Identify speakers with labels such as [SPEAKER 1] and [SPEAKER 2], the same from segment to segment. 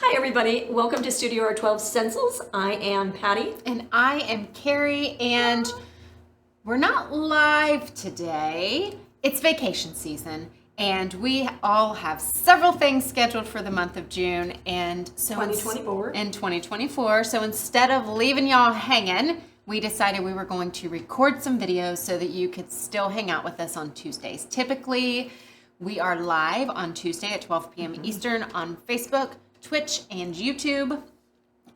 [SPEAKER 1] Hi everybody, welcome to StudioR12 Stencils. I am Patty.
[SPEAKER 2] And I am Carrie, and we're not live today. It's vacation season, and we all have several things scheduled for the month of June, and so
[SPEAKER 1] 2024.
[SPEAKER 2] So instead of leaving y'all hanging, we decided we were going to record some videos so that you could still hang out with us on Tuesdays. Typically, we are live on Tuesday at 12 p.m. Eastern on Facebook, Twitch, and YouTube,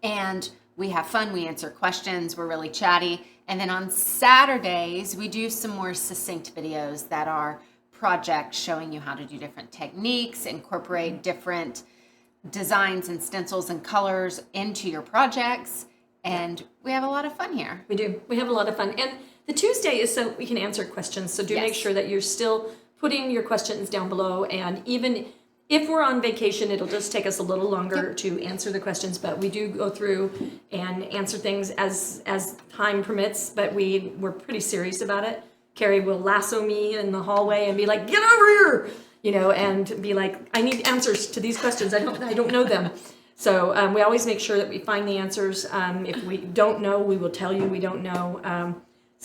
[SPEAKER 2] and we have fun. We answer questions. We're really chatty. And then on Saturdays, we do some more succinct videos that are projects showing you how to do different techniques, incorporate different designs and stencils and colors into your projects. And we have a lot of fun here.
[SPEAKER 1] We do. We have a lot of fun. And the Tuesday is so we can answer questions. So do make sure that you're still putting your questions down below. And even if we're on vacation, it'll just take us a little longer to answer the questions, but we do go through and answer things as time permits, but we're pretty serious about it. Carrie will lasso me in the hallway and be like, get over here, you know, and be like, I need answers to these questions. I don't know them. So we always make sure that we find the answers. If we don't know, we will tell you we don't know.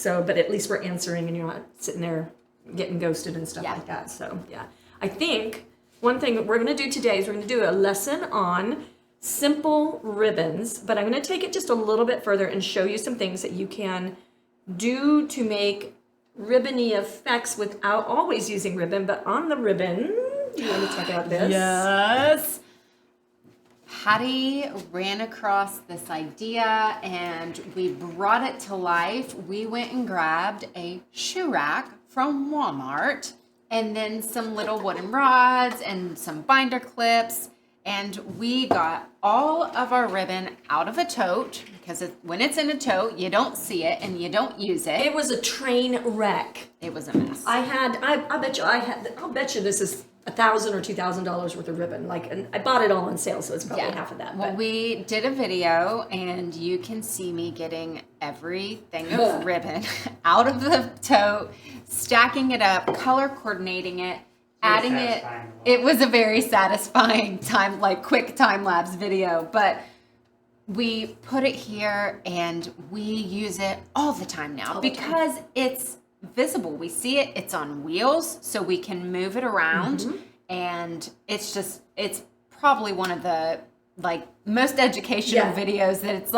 [SPEAKER 1] But at least we're answering and you're not sitting there getting ghosted and stuff like that. So yeah, I think one thing that we're going to do today is we're going to do a lesson on simple ribbons, but I'm going to take it just a little bit further and show you some things that you can do to make ribbony effects without always using ribbon. But on the ribbon, do you want to check out this?
[SPEAKER 2] Yes. Patty ran across this idea and we brought it to life. We went and grabbed a shoe rack from Walmart, and then some little wooden rods and some binder clips, and we got all of our ribbon out of a tote, because when it's in a tote, you don't see it and you don't use it.
[SPEAKER 1] It was a train wreck.
[SPEAKER 2] It was a mess.
[SPEAKER 1] I'll bet you this is $1,000 or $2,000 worth of ribbon. And I bought it all on sale, so it's probably half of that.
[SPEAKER 2] Well, we did a video, and you can see me getting everything of ribbon out of the tote, stacking it up, color coordinating it, adding it. It was a very satisfying quick time-lapse video, but we put it here, and we use it all the time now because it's visible. We see it. It's on wheels, so we can move it around, and it's probably one of the most educational videos that it's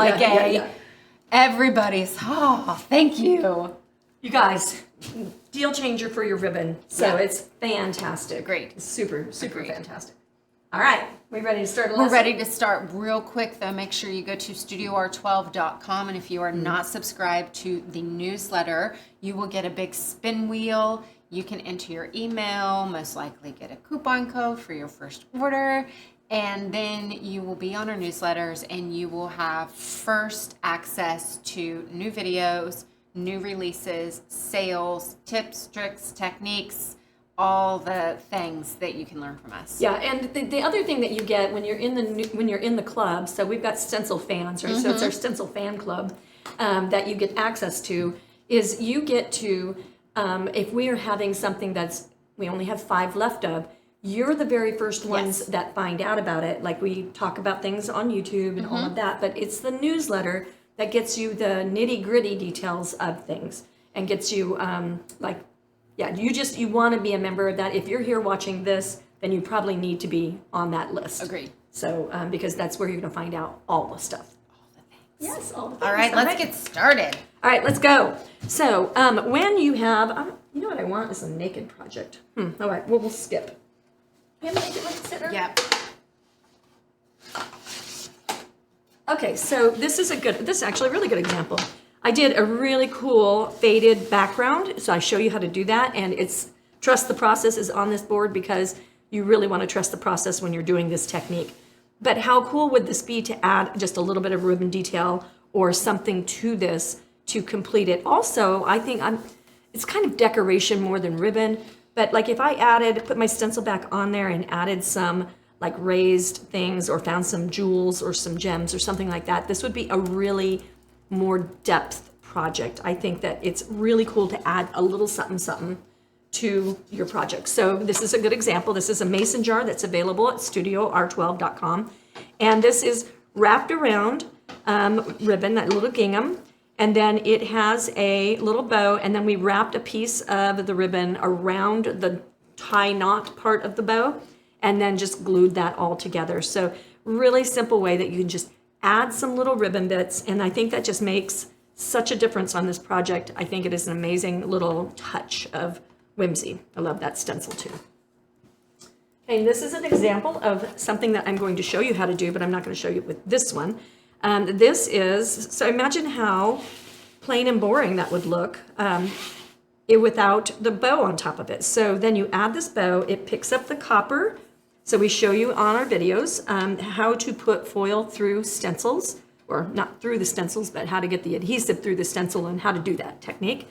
[SPEAKER 2] everybody's thank you.
[SPEAKER 1] You guys, deal changer for your ribbon. So it's fantastic.
[SPEAKER 2] Great.
[SPEAKER 1] It's super fantastic. All right, we ready to start a lesson?
[SPEAKER 2] We're ready to start real quick, though. Make sure you go to StudioR12.com, and if you are not subscribed to the newsletter, you will get a big spin wheel. You can enter your email, most likely get a coupon code for your first order, and then you will be on our newsletters, and you will have first access to new videos, new releases, sales, tips, tricks, techniques, all the things that you can learn from us.
[SPEAKER 1] Yeah, and the other thing that you get when you're in the club, so we've got Stencil fans, right? So it's our Stencil fan club that you get access to, is you get to, if we are having something we only have 5 left of, you're the very first ones that find out about it. Like, we talk about things on YouTube and all of that, but it's the newsletter that gets you the nitty-gritty details of things and gets you you want to be a member of that. If you're here watching this, then you probably need to be on that list.
[SPEAKER 2] Agreed.
[SPEAKER 1] So, because that's where you're going to find out all the stuff.
[SPEAKER 2] All the things.
[SPEAKER 1] Yes, all the things.
[SPEAKER 2] All right, let's get started.
[SPEAKER 1] All right, let's go. So, when you have, you know what I want is a naked project. All right, we'll skip. We have a naked one consider?
[SPEAKER 2] Yep.
[SPEAKER 1] Okay, so this is actually a really good example. I did a really cool faded background, so I show you how to do that, and trust the process is on this board because you really want to trust the process when you're doing this technique. But how cool would this be to add just a little bit of ribbon detail or something to this to complete it? Also, I think it's kind of decoration more than ribbon, but if I put my stencil back on there and added some raised things or found some jewels or some gems or something like that, this would be a really more depth project. I think that it's really cool to add a little something to your project. So this is a good example. This is a mason jar that's available at StudioR12.com. And this is wrapped around ribbon, that little gingham. And then it has a little bow, and then we wrapped a piece of the ribbon around the tie knot part of the bow, and then just glued that all together. So really simple way that you can just add some little ribbon bits, and I think that just makes such a difference on this project. I think it is an amazing little touch of whimsy. I love that stencil too. Okay, this is an example of something that I'm going to show you how to do, but I'm not going to show you with this one. This is, so imagine how plain and boring that would look without the bow on top of it. So then you add this bow, it picks up the copper. So we show you on our videos how to put foil through stencils, or not through the stencils, but how to get the adhesive through the stencil and how to do that technique.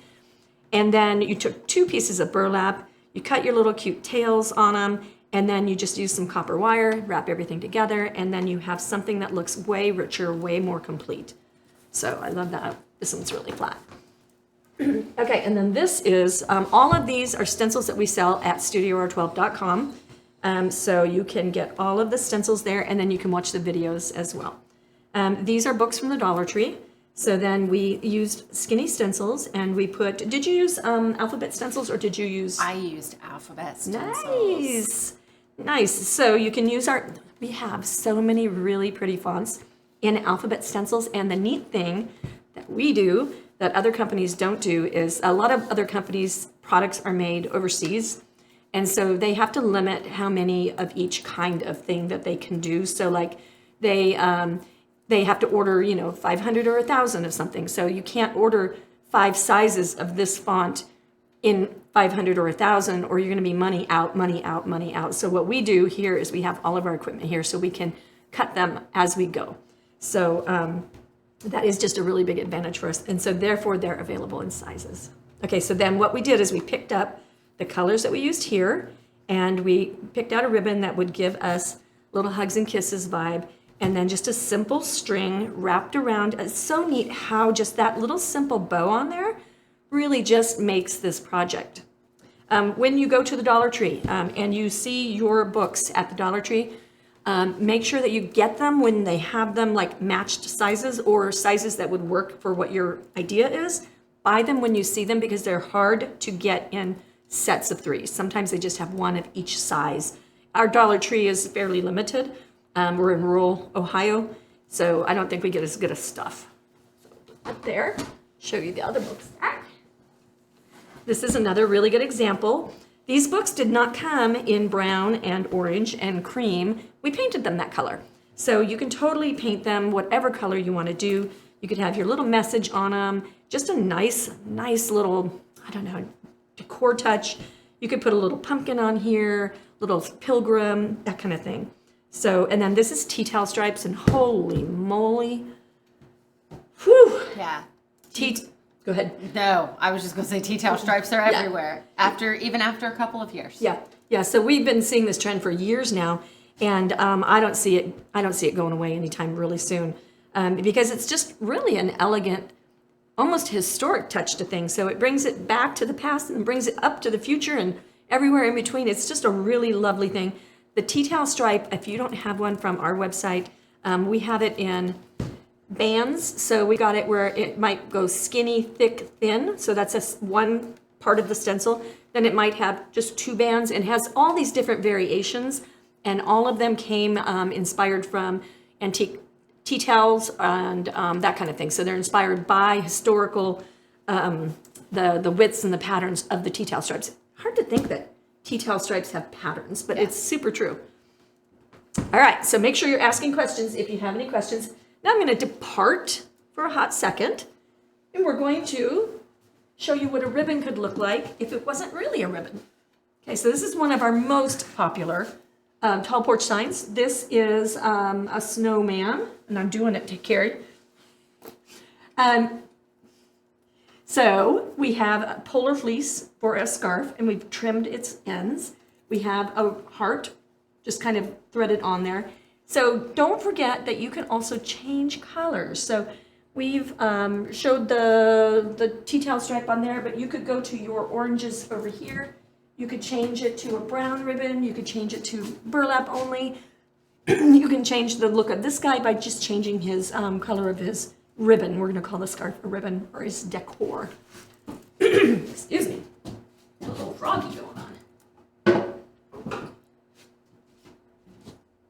[SPEAKER 1] And then you took 2 pieces of burlap, you cut your little cute tails on them, and then you just use some copper wire, wrap everything together, and then you have something that looks way richer, way more complete. So I love that. This one's really flat. Okay, and then this is, all of these are stencils that we sell at StudioR12.com. So you can get all of the stencils there, and then you can watch the videos as well. These are books from the Dollar Tree. So then we used skinny stencils, and we put, did you use alphabet stencils, or did you use?
[SPEAKER 2] I used alphabet stencils.
[SPEAKER 1] Nice. Nice. So you can use we have so many really pretty fonts in alphabet stencils, and the neat thing that we do that other companies don't do is a lot of other companies' products are made overseas, and so they have to limit how many of each kind of thing that they can do. So like they have to order, 500 or 1,000 of something. So you can't order 5 sizes of this font in 500 or 1,000, or you're going to be money out, money out, money out. So what we do here is we have all of our equipment here so we can cut them as we go. So that is just a really big advantage for us. And so therefore they're available in sizes. Okay, so then what we did is we picked up the colors that we used here, and we picked out a ribbon that would give us little hugs and kisses vibe, and then just a simple string wrapped around. It's so neat how just that little simple bow on there really just makes this project. When you go to the Dollar Tree and you see your books at the Dollar Tree, make sure that you get them when they have them like matched sizes or sizes that would work for what your idea is. Buy them when you see them because they're hard to get in sets of 3. Sometimes they just have one of each size. Our Dollar Tree is fairly limited. We're in rural Ohio, so I don't think we get as good as stuff. So up there, show you the other books. This is another really good example. These books did not come in brown and orange and cream. We painted them that color. So you can totally paint them whatever color you want to do. You could have your little message on them, just a nice little, I don't know, decor touch. You could put a little pumpkin on here, little pilgrim, that kind of thing. So, and then this is tea towel stripes, and holy moly. Whew.
[SPEAKER 2] Yeah.
[SPEAKER 1] Go ahead.
[SPEAKER 2] No, I was just going to say tea towel stripes are everywhere. Even after a couple of years.
[SPEAKER 1] Yeah. So we've been seeing this trend for years now, and I don't see it going away anytime really soon, because it's just really an elegant, almost historic touch to things. So it brings it back to the past and brings it up to the future and everywhere in between. It's just a really lovely thing. The tea towel stripe, if you don't have one from our website, we have it in bands. So we got it where it might go skinny, thick, thin. So that's one part of the stencil. Then it might have just 2 bands, and has all these different variations. And all of them came inspired from antique tea towels and that kind of thing. So they're inspired by historical, the widths and the patterns of the tea towel stripes. Hard to think that tea towel stripes have patterns, but it's super true. All right, so make sure you're asking questions if you have any questions. Now I'm going to depart for a hot second, and we're going to show you what a ribbon could look like if it wasn't really a ribbon. Okay, so this is one of our most popular tall porch signs. This is a snowman, and I'm doing it to Carrie. So we have a polar fleece for a scarf, and we've trimmed its ends. We have a heart just kind of threaded on there. So don't forget that you can also change colors. So we've showed the tea towel stripe on there, but you could go to your oranges over here. You could change it to a brown ribbon. You could change it to burlap only. You can change the look of this guy by just changing his color of his ribbon. We're going to call the scarf a ribbon, or his decor. Excuse me. Got a little froggy going on.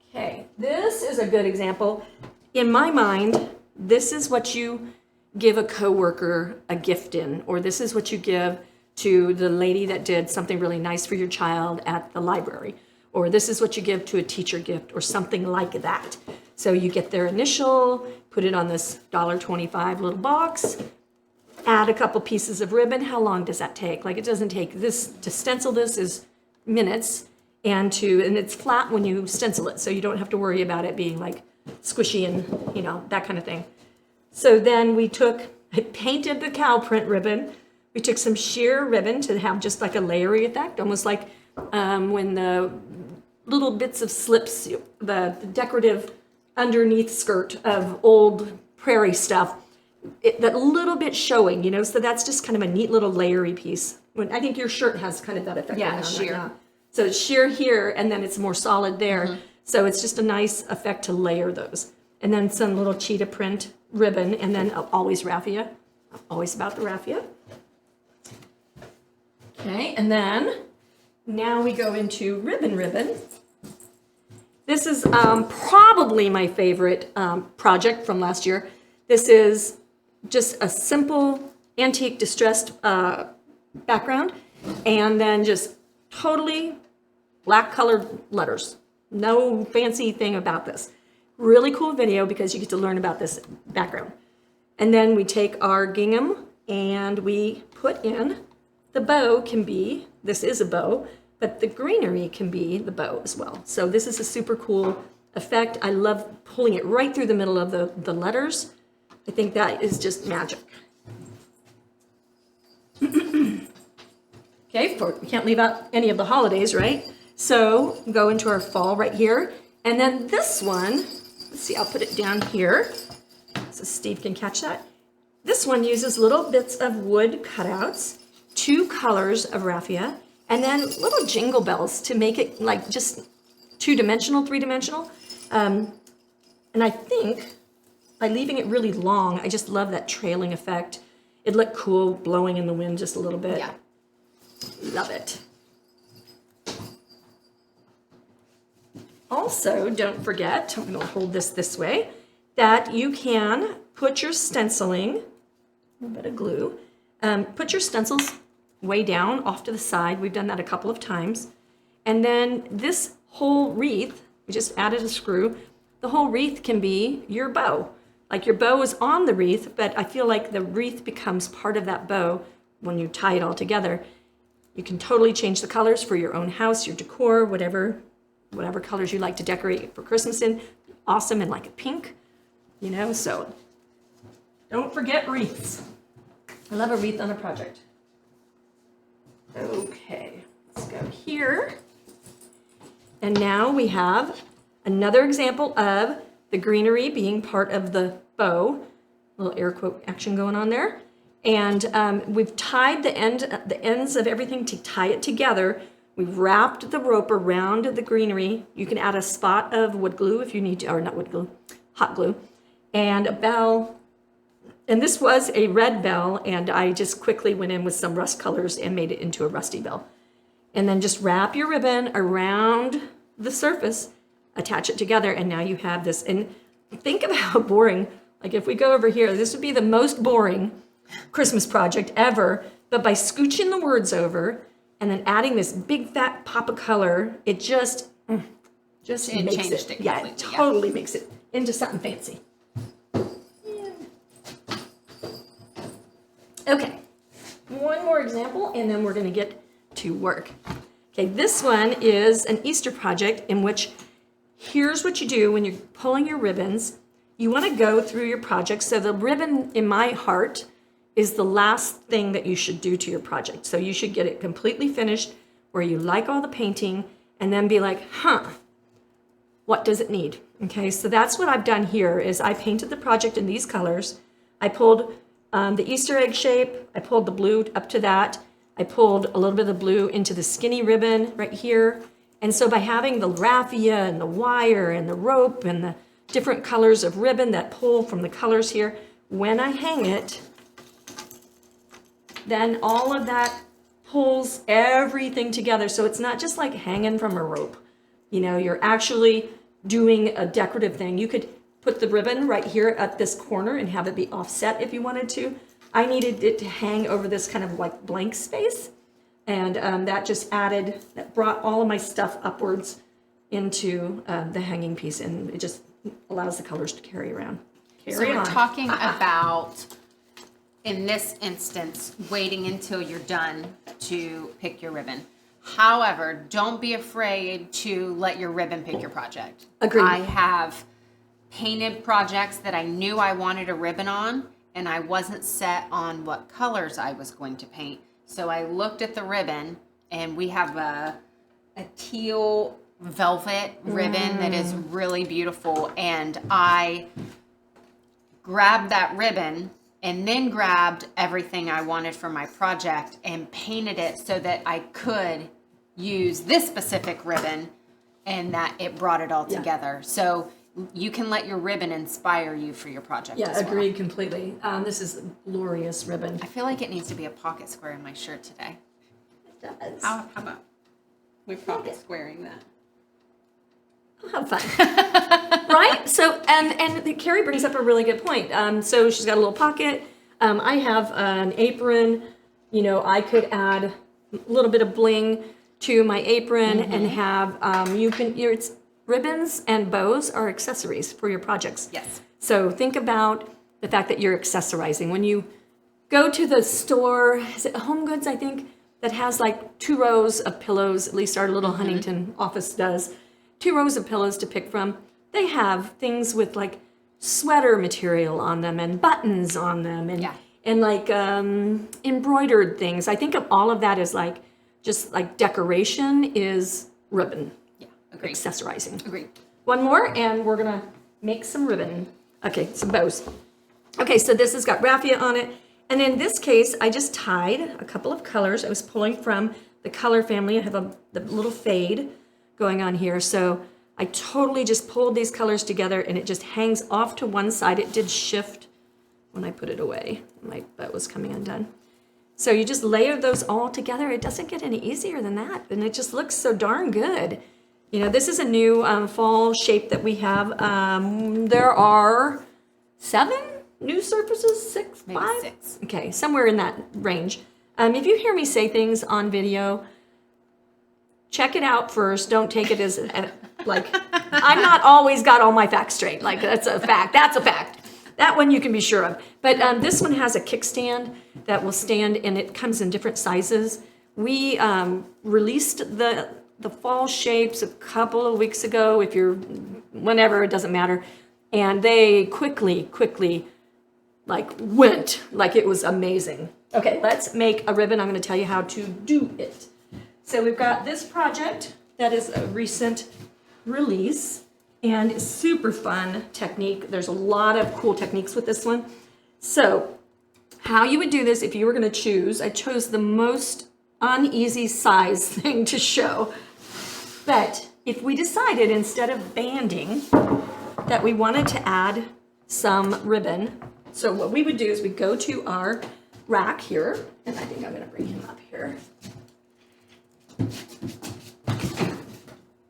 [SPEAKER 1] Okay, this is a good example. In my mind, this is what you give a coworker a gift in, or this is what you give to the lady that did something really nice for your child at the library, or this is what you give to a teacher gift, or something like that. So you get their initial, put it on this $1.25 little box, add a couple pieces of ribbon. How long does that take? Like, it doesn't take this, to stencil this is minutes, and it's flat when you stencil it, so you don't have to worry about it being like squishy and, you know, that kind of thing. So then I painted the cow print ribbon. We took some sheer ribbon to have just like a layery effect, almost like when the little bits of slips, the decorative underneath skirt of old prairie stuff, that little bit showing, you know, so that's just kind of a neat little layery piece. I think your shirt has kind of that effect.
[SPEAKER 2] Yeah,
[SPEAKER 1] going on
[SPEAKER 2] sheer.
[SPEAKER 1] right now. So it's sheer here, and then it's more solid there. So it's just a nice effect to layer those. And then some little cheetah print ribbon, and then always raffia. Always about the raffia. Okay, and then now we go into ribbon. This is probably my favorite project from last year. This is just a simple antique distressed background, and then just totally black colored letters. No fancy thing about this. Really cool video because you get to learn about this background. And then we take our gingham and we put in, the bow can be, this is a bow, but the greenery can be the bow as well. So this is a super cool effect. I love pulling it right through the middle of the letters. I think that is just magic. Okay, we can't leave out any of the holidays, right? So go into our fall right here. And then this one, let's see, I'll put it down here so Steve can catch that. This one uses little bits of wood cutouts, 2 colors of raffia, and then little jingle bells to make it like just 2-dimensional, 3-dimensional. And I think by leaving it really long, I just love that trailing effect. It looked cool blowing in the wind just a little bit.
[SPEAKER 2] Yeah.
[SPEAKER 1] Love it. Also, don't forget, I'm going to hold this way, that you can put your stenciling, a little bit of glue, put your stencils way down off to the side. We've done that a couple of times. And then this whole wreath, we just added a screw, the whole wreath can be your bow. Like your bow is on the wreath, but I feel like the wreath becomes part of that bow when you tie it all together. You can totally change the colors for your own house, your decor, whatever colors you like to decorate for Christmas in. Awesome, and like a pink, you know, so don't forget wreaths. I love a wreath on a project. Okay, let's go here. And now we have another example of the greenery being part of the bow. A little air quote action going on there. And we've tied the ends of everything to tie it together. We've wrapped the rope around the greenery. You can add a spot of wood glue if you need to, or not wood glue, hot glue, and a bell. And this was a red bell, and I just quickly went in with some rust colors and made it into a rusty bell. And then just wrap your ribbon around the surface, attach it together, and now you have this. And think of how boring, like if we go over here, this would be the most boring Christmas project ever, but by scooching the words over and then adding this big fat pop of color, it just makes it. Yeah, it totally makes it into something fancy. Yeah. Okay, one more example, and then we're going to get to work. Okay, this one is an Easter project in which here's what you do when you're pulling your ribbons. You want to go through your project. So the ribbon, in my heart, is the last thing that you should do to your project. So you should get it completely finished where you like all the painting and then be like, what does it need? Okay, so that's what I've done here is I painted the project in these colors. I pulled the Easter egg shape. I pulled the blue up to that. I pulled a little bit of the blue into the skinny ribbon right here. And so by having the raffia and the wire and the rope and the different colors of ribbon that pull from the colors here, when I hang it, then all of that pulls everything together. So it's not just like hanging from a rope. You know, you're actually doing a decorative thing. You could put the ribbon right here at this corner and have it be offset if you wanted to. I needed it to hang over this kind of like blank space. And that just that brought all of my stuff upwards into the hanging piece, and it just allows the colors to carry around.
[SPEAKER 2] So we're talking about, in this instance, waiting until you're done to pick your ribbon. However, don't be afraid to let your ribbon pick your project.
[SPEAKER 1] Agreed.
[SPEAKER 2] I have painted projects that I knew I wanted a ribbon on, and I wasn't set on what colors I was going to paint. So I looked at the ribbon, and we have a teal velvet ribbon that is really beautiful, and I grabbed that ribbon and then grabbed everything I wanted for my project and painted it so that I could use this specific ribbon, and that it brought it all together. So you can let your ribbon inspire you for your project as well.
[SPEAKER 1] Agreed completely. This is a glorious ribbon.
[SPEAKER 2] I feel like it needs to be a pocket square in my shirt today.
[SPEAKER 1] It does.
[SPEAKER 2] How about we pocket squaring that?
[SPEAKER 1] I'll have fun. Right? So, and Carrie brings up a really good point. So she's got a little pocket. I have an apron. You know, I could add a little bit of bling to my apron and have, it's ribbons and bows are accessories for your projects.
[SPEAKER 2] Yes.
[SPEAKER 1] So think about the fact that you're accessorizing. When you go to the store, is it Home Goods, I think, that has like 2 rows of pillows, at least our little Huntington office does, 2 rows of pillows to pick from. They have things with like sweater material on them and buttons on them and like embroidered things. I think of all of that as like just like decoration is ribbon.
[SPEAKER 2] Yeah, agreed.
[SPEAKER 1] Accessorizing.
[SPEAKER 2] Agreed.
[SPEAKER 1] One more and we're gonna make some ribbon. Okay, some bows. Okay, so this has got raffia on it. And in this case, I just tied a couple of colors. I was pulling from the color family. I have the little fade going on here. So I totally just pulled these colors together and it just hangs off to one side. It did shift when I put it away. My bow was coming undone. So you just layer those all together. It doesn't get any easier than that. And it just looks so darn good. You know, this is a new fall shape that we have. There are 7 new surfaces, 6,
[SPEAKER 2] Maybe
[SPEAKER 1] 5?
[SPEAKER 2] 6.
[SPEAKER 1] Okay, somewhere in that range. If you hear me say things on video, check it out first. Don't take it as like, I'm not always got all my facts straight. Like, that's a fact. That's a fact. That one you can be sure of. But this one has a kickstand that will stand, and it comes in different sizes. We released the fall shapes a couple of weeks ago, whenever, it doesn't matter. And they quickly, like went, like it was amazing. Okay, let's make a ribbon. I'm gonna tell you how to do it. So we've got this project that is a recent release and super fun technique. There's a lot of cool techniques with this one. So how you would do this if you were gonna choose, I chose the most uneasy size thing to show. But if we decided instead of banding that we wanted to add some ribbon, so what we would do is we go to our rack here, and I think I'm gonna bring him up here.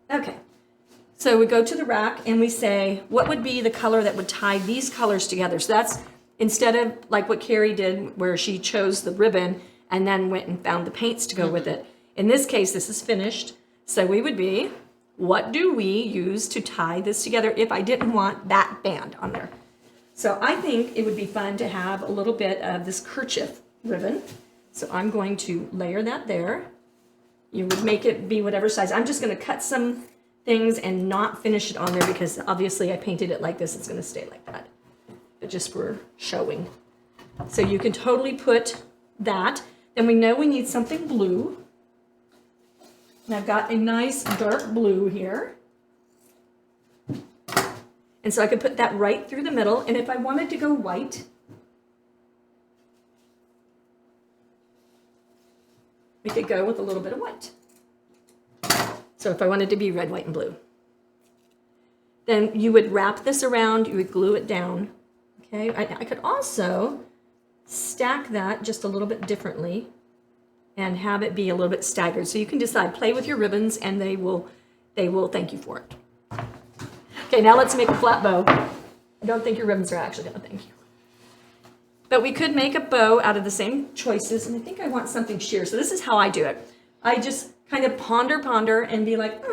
[SPEAKER 1] Okay, so we go to the rack and we say, what would be the color that would tie these colors together? So that's, instead of like what Carrie did where she chose the ribbon and then went and found the paints to go with it. In this case, this is finished. So we would be, what do we use to tie this together if I didn't want that band on there? So I think it would be fun to have a little bit of this kerchief ribbon. So I'm going to layer that there. You would make it be whatever size. I'm just going to cut some things and not finish it on there because obviously I painted it like this. It's going to stay like that, but just for showing. So you can totally put that. Then we know we need something blue. And I've got a nice dark blue here. And so I could put that right through the middle. And if I wanted to go white, we could go with a little bit of white. So if I wanted to be red, white, and blue. Then you would wrap this around, you would glue it down. Okay, I could also stack that just a little bit differently and have it be a little bit staggered. So you can decide, play with your ribbons and they will thank you for it. Okay, now let's make a flat bow. I don't think your ribbons are actually gonna thank you. But we could make a bow out of the same choices, and I think I want something sheer. So this is how I do it. I just kind of ponder and be like,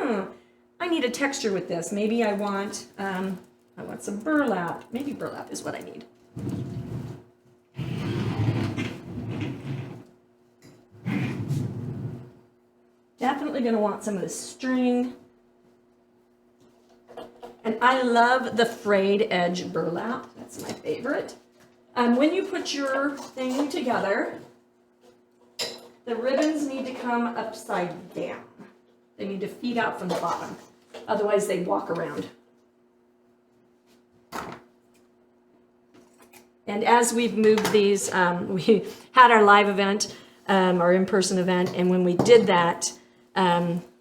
[SPEAKER 1] I need a texture with this. Maybe I want some burlap. Maybe burlap is what I need. Definitely gonna want some of the string. And I love the frayed edge burlap. That's my favorite. When you put your thing together, the ribbons need to come upside down. They need to feed out from the bottom. Otherwise, they walk around. And as we've moved these, we had our live event, our in-person event, and when we did that,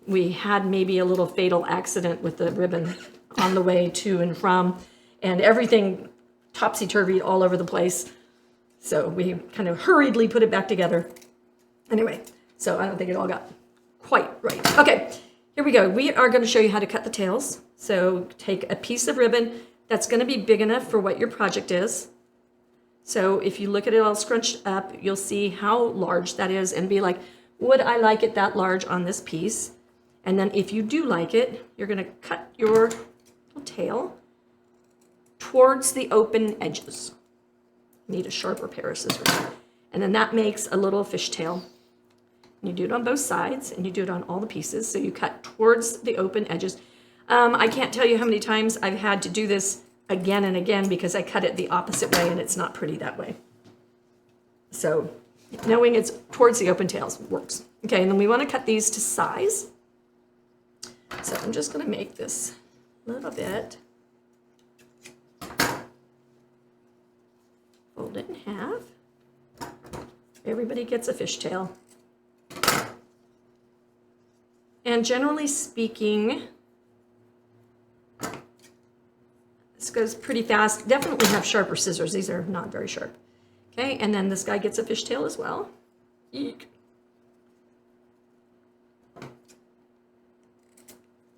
[SPEAKER 1] we had maybe a little fatal accident with the ribbon on the way to and from, and everything topsy-turvy all over the place. So we kind of hurriedly put it back together. Anyway, so I don't think it all got quite right. Okay, here we go. We are going to show you how to cut the tails. So take a piece of ribbon that's going to be big enough for what your project is. So if you look at it all scrunched up, you'll see how large that is and be like, would I like it that large on this piece? And then if you do like it, you're going to cut your tail towards the open edges. Need a sharper pair of scissors. And then that makes a little fishtail. You do it on both sides and you do it on all the pieces. So you cut towards the open edges. I can't tell you how many times I've had to do this again and again because I cut it the opposite way and it's not pretty that way. So knowing it's towards the open tails works. Okay, and then we want to cut these to size. So I'm just going to make this a little bit. Fold it in half. Everybody gets a fishtail. And generally speaking, this goes pretty fast. Definitely have sharper scissors. These are not very sharp. Okay, and then this guy gets a fishtail as well. Eek.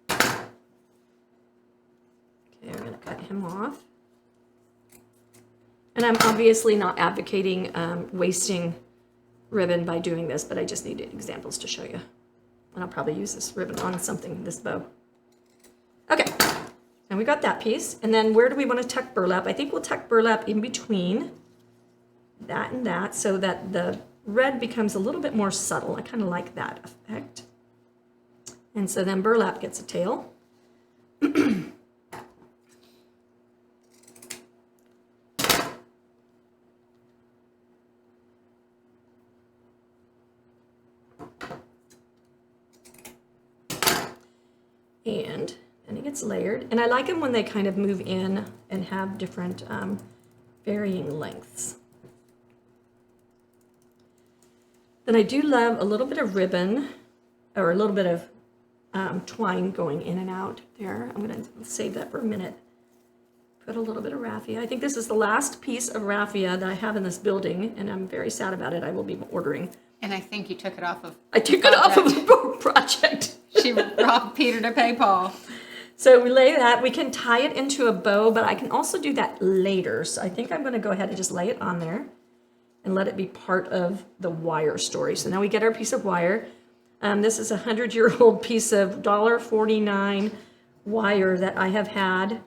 [SPEAKER 1] Okay, we're going to cut him off. And I'm obviously not advocating wasting ribbon by doing this, but I just needed examples to show you. And I'll probably use this ribbon on something, this bow. Okay, and we got that piece. And then where do we want to tuck burlap? I think we'll tuck burlap in between that and that so that the red becomes a little bit more subtle. I kind of like that effect. And so then burlap gets a tail. And then it gets layered. And I like them when they kind of move in and have different varying lengths. Then I do love a little bit of ribbon or a little bit of twine going in and out there. I'm going to save that for a minute. Put a little bit of raffia. I think this is the last piece of raffia that I have in this building, and I'm very sad about it. I will be ordering.
[SPEAKER 2] And I think you took it off of.
[SPEAKER 1] I took it off of the project.
[SPEAKER 2] She robbed Peter to pay Paul.
[SPEAKER 1] So we lay that. We can tie it into a bow, but I can also do that later. So I think I'm going to go ahead and just lay it on there and let it be part of the wire story. So now we get our piece of wire. This is a 100-year-old piece of $1.49 wire that I have had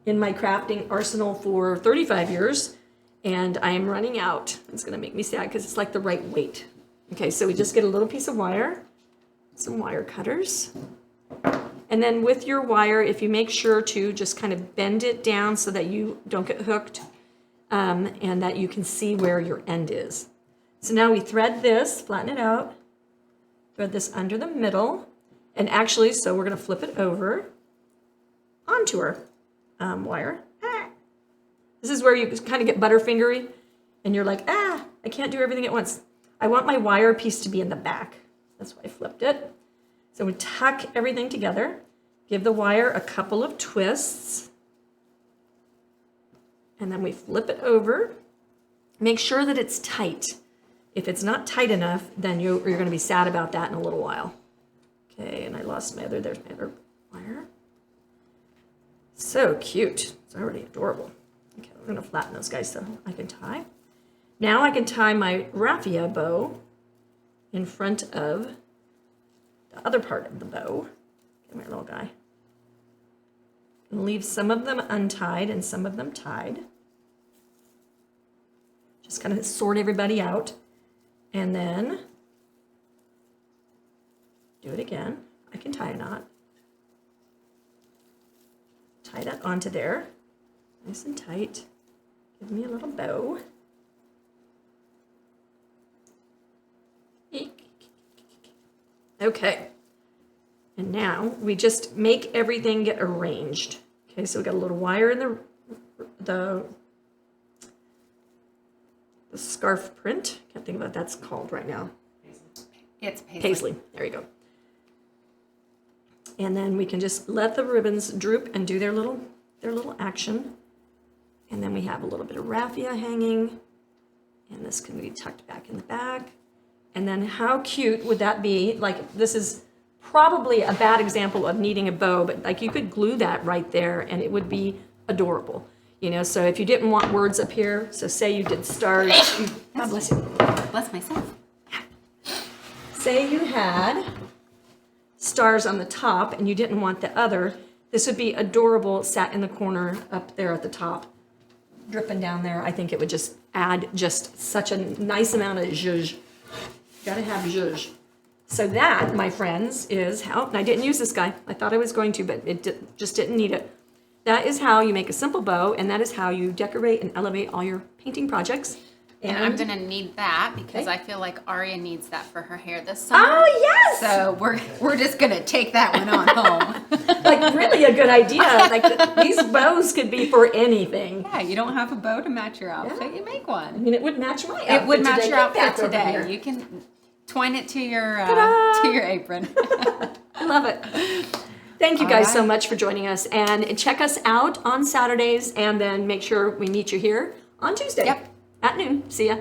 [SPEAKER 1] in my crafting arsenal for 35 years, and I am running out. It's going to make me sad because it's like the right weight. Okay, so we just get a little piece of wire, some wire cutters, and then with your wire, if you make sure to just kind of bend it down so that you don't get hooked and that you can see where your end is. So now we thread this, flatten it out, thread this under the middle, and actually, so we're going to flip it over onto our wire. This is where you kind of get butterfingery and you're like, I can't do everything at once. I want my wire piece to be in the back. That's why I flipped it. So we tuck everything together, give the wire a couple of twists, and then we flip it over. Make sure that it's tight. If it's not tight enough, then you're going to be sad about that in a little while. Okay, and I lost there's my other wire. So cute. It's already adorable. Okay, we're going to flatten those guys so I can tie. Now I can tie my raffia bow in front of the other part of the bow. Get my little guy. And leave some of them untied and some of them tied. Just kind of sort everybody out. And then do it again. I can tie a knot. Tie that onto there. Nice and tight. Give me a little bow. Okay. And now we just make everything get arranged. Okay, so we got a little wire in the scarf print. Can't think of what that's called right now.
[SPEAKER 2] It's paisley.
[SPEAKER 1] Paisley. There you go. And then we can just let the ribbons droop and do their little action. And then we have a little bit of raffia hanging. And this can be tucked back in the back. And then how cute would that be? Like, this is probably a bad example of needing a bow, but like you could glue that right there and it would be adorable. You know, so if you didn't want words up here, so say you did stars. God bless you.
[SPEAKER 2] Bless myself.
[SPEAKER 1] Say you had stars on the top and you didn't want the other, this would be adorable sat in the corner up there at the top, dripping down there. I think it would just add just such a nice amount of zhuzh. Gotta have zhuzh. So that, my friends, is how, and I didn't use this guy. I thought I was going to, but just didn't need it. That is how you make a simple bow, and that is how you decorate and elevate all your painting projects.
[SPEAKER 2] And I'm gonna need that because I feel like Aria needs that for her hair this summer.
[SPEAKER 1] Oh yes!
[SPEAKER 2] So we're just gonna take that one on home.
[SPEAKER 1] Like really a good idea. Like these bows could be for anything.
[SPEAKER 2] Yeah, you don't have a bow to match your outfit, you make one.
[SPEAKER 1] I mean, it would match my outfit.
[SPEAKER 2] It would match
[SPEAKER 1] today.
[SPEAKER 2] your outfit
[SPEAKER 1] Back over
[SPEAKER 2] today.
[SPEAKER 1] here.
[SPEAKER 2] You can twine it to your apron.
[SPEAKER 1] I love it. Thank you guys so much for joining us, and check us out on Saturdays, and then make sure we meet you here on Tuesday.
[SPEAKER 2] Yep.
[SPEAKER 1] At noon. See ya.